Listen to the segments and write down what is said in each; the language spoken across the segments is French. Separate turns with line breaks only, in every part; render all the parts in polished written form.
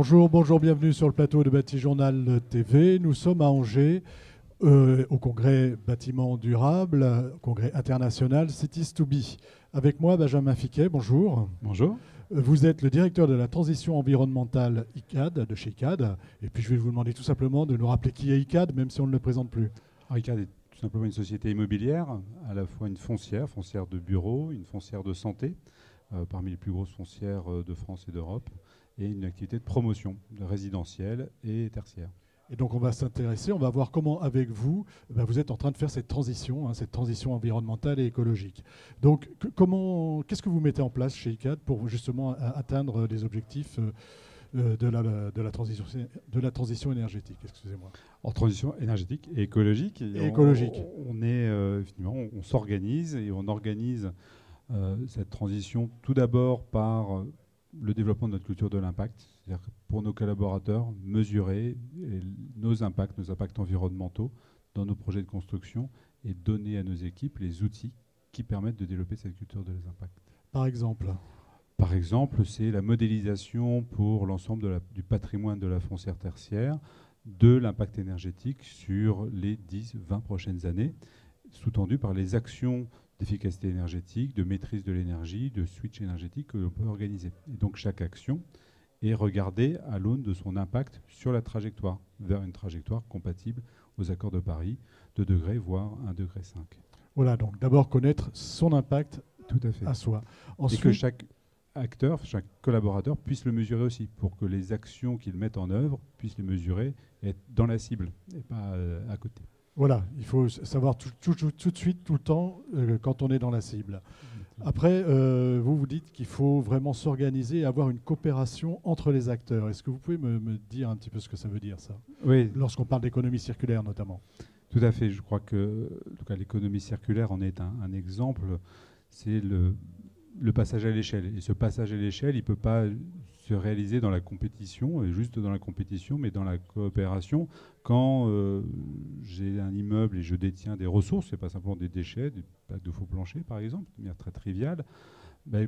Bonjour, bonjour, bienvenue sur le plateau de Bâti-Journal TV. Nous sommes à Angers, au congrès Bâtiment Durable, congrès international Cities to Be. Avec moi, Benjamin Fiquet, bonjour.
Bonjour.
Vous êtes le directeur de la transition environnementale ICAD, de chez ICAD. Et puis je vais vous demander tout simplement de nous rappeler qui est ICAD, même si on ne le présente plus.
ICAD est tout simplement une société immobilière, à la fois une foncière de bureaux, une foncière de santé, parmi les plus grosses foncières de France et d'Europe, et une activité de promotion résidentielle et tertiaire.
Et donc on va s'intéresser, on va voir comment avec vous, vous êtes en train de faire cette transition environnementale et écologique. Donc qu'est-ce que vous mettez en place chez ICAD pour justement atteindre les objectifs de la transition énergétique, excusez-moi.
En transition énergétique et écologique. On s'organise et on organise cette transition tout d'abord par le développement de notre culture de l'impact, c'est-à-dire que pour nos collaborateurs, mesurer nos impacts environnementaux dans nos projets de construction et donner à nos équipes les outils qui permettent de développer cette culture de l'impact.
Par exemple,
c'est la modélisation pour l'ensemble du patrimoine de la foncière tertiaire, de l'impact énergétique sur les 10-20 prochaines années, sous-tendu par les actions d'efficacité énergétique, de maîtrise de l'énergie, de switch énergétique que l'on peut organiser. Et donc chaque action est regardée à l'aune de son impact sur la trajectoire, vers une trajectoire compatible aux accords de Paris, 2 degrés, voire 1,5 degré.
Voilà, donc d'abord connaître son impact
tout à fait.
À soi.
Ensuite, et que chaque acteur, chaque collaborateur puisse le mesurer aussi, pour que les actions qu'ils mettent en œuvre puissent les mesurer et être dans la cible, et pas à côté.
Voilà, il faut savoir tout de suite, tout le temps, quand on est dans la cible. Après, vous dites qu'il faut vraiment s'organiser et avoir une coopération entre les acteurs. Est-ce que vous pouvez me dire un petit peu ce que ça veut dire, ça?
Oui.
Lorsqu'on parle d'économie circulaire, notamment.
Tout à fait. Je crois que l'économie circulaire en est un exemple. C'est le passage à l'échelle. Et ce passage à l'échelle, il ne peut pas se réaliser dans la compétition, et juste dans la compétition, mais dans la coopération. Quand j'ai un immeuble et je détiens des ressources, ce n'est pas simplement des déchets, des plaques de faux plancher par exemple, de manière très triviale,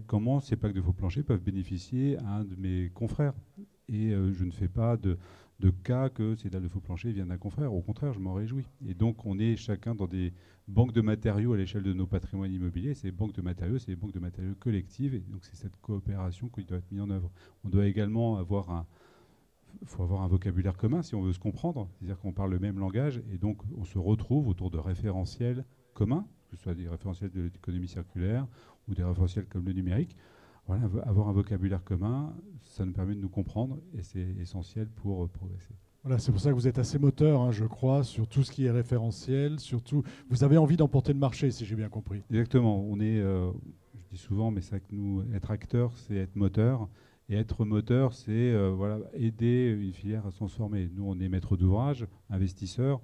comment ces plaques de faux plancher peuvent bénéficier à un de mes confrères. Et je ne fais pas de cas que ces dalles de faux plancher viennent d'un confrère. Au contraire, je m'en réjouis. Et donc, on est chacun dans des banques de matériaux à l'échelle de nos patrimoines immobiliers. Ces banques de matériaux, c'est des banques de matériaux collectives. Et donc, c'est cette coopération qui doit être mise en œuvre. On doit également avoir un vocabulaire commun si on veut se comprendre. C'est-à-dire qu'on parle le même langage. Et donc, on se retrouve autour de référentiels communs, que ce soit des référentiels de l'économie circulaire ou des référentiels comme le numérique. Voilà, avoir un vocabulaire commun, ça nous permet de nous comprendre et c'est essentiel pour progresser.
Voilà, c'est pour ça que vous êtes assez moteur, je crois, sur tout ce qui est référentiel. Surtout, vous avez envie d'emporter le marché, si j'ai bien compris.
Exactement. On est, je dis souvent, mais c'est vrai que nous, être acteur, c'est être moteur. Et être moteur, c'est aider une filière à se transformer. Nous, on est maître d'ouvrage, investisseurs.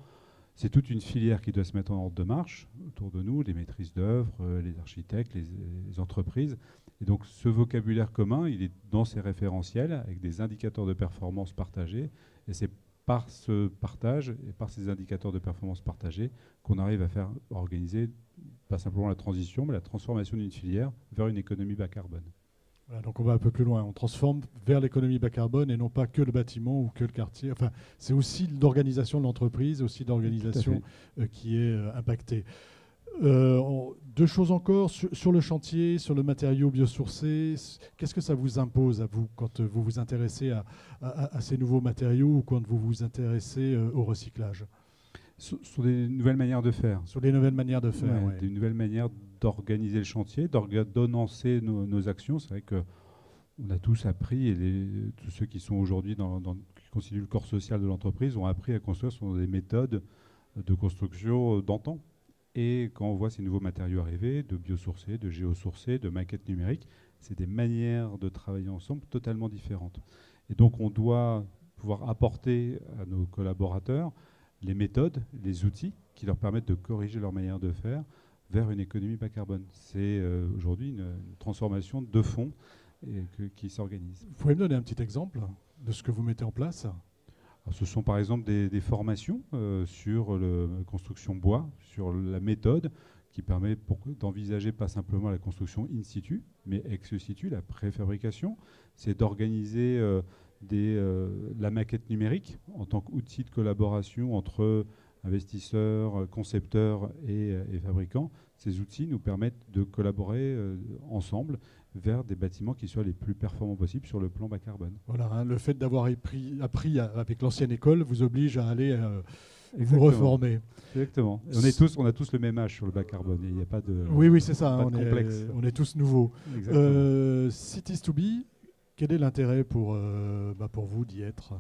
C'est toute une filière qui doit se mettre en ordre de marche autour de nous, les maîtrises d'œuvre, les architectes, les entreprises. Et donc ce vocabulaire commun, il est dans ces référentiels avec des indicateurs de performance partagés. Et c'est par ce partage et par ces indicateurs de performance partagés qu'on arrive à faire organiser pas simplement la transition, mais la transformation d'une filière vers une économie bas carbone.
Voilà, donc on va un peu plus loin. On transforme vers l'économie bas carbone et non pas que le bâtiment ou que le quartier. Enfin, c'est aussi l'organisation de l'entreprise, aussi l'organisation qui est impactée. 2 choses encore, sur le chantier, sur le matériau biosourcé, qu'est-ce que ça vous impose à vous quand vous vous intéressez à ces nouveaux matériaux ou quand vous vous intéressez au recyclage?
Sur des nouvelles manières de faire.
Sur des nouvelles manières de faire,
ouais. Des nouvelles manières d'organiser le chantier, d'ordonnancer nos actions. C'est vrai qu'on a tous appris, et tous ceux qui sont aujourd'hui qui constituent le corps social de l'entreprise ont appris à construire sur des méthodes de construction d'antan. Et quand on voit ces nouveaux matériaux arriver, de biosourcés, de géosourcés, de maquettes numériques, c'est des manières de travailler ensemble totalement différentes. Et donc on doit pouvoir apporter à nos collaborateurs les méthodes, les outils qui leur permettent de corriger leur manière de faire vers une économie bas carbone. C'est aujourd'hui une transformation de fond qui s'organise.
Vous pouvez me donner un petit exemple de ce que vous mettez en place ?
Alors, ce sont par exemple des formations sur la construction bois, sur la méthode qui permet d'envisager pas simplement la construction in situ, mais ex situ, la préfabrication. C'est d'organiser la maquette numérique en tant qu'outil de collaboration entre investisseurs, concepteurs et fabricants. Ces outils nous permettent de collaborer ensemble vers des bâtiments qui soient les plus performants possibles sur le plan bas carbone.
Voilà, hein, le fait d'avoir appris avec l'ancienne école vous oblige à aller vous reformer.
Exactement. On a tous le même âge sur le bas carbone. Il n'y a pas de
Oui, c'est ça.
Pas de complexe.
On est tous nouveaux. Cities2B, quel est l'intérêt pour vous d'y être?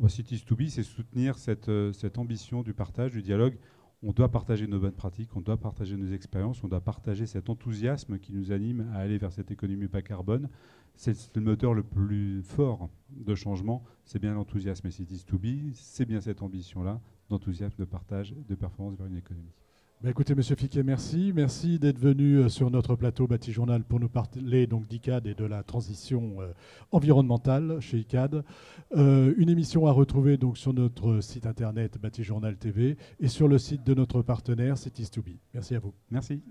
Cities2B, c'est soutenir cette ambition du partage, du dialogue. On doit partager nos bonnes pratiques, on doit partager nos expériences, on doit partager cet enthousiasme qui nous anime à aller vers cette économie bas carbone. C'est le moteur le plus fort de changement, c'est bien l'enthousiasme. Et Cities2B, c'est bien cette ambition-là, d'enthousiasme, de partage, de performance vers une économie.
Écoutez, Monsieur Fiquet, merci. Merci d'être venu sur notre plateau Batijournal pour nous parler d'ICAD et de la transition environnementale chez ICAD. Une émission à retrouver donc sur notre site internet Batijournal TV et sur le site de notre partenaire Cities2B. Merci à vous.
Merci.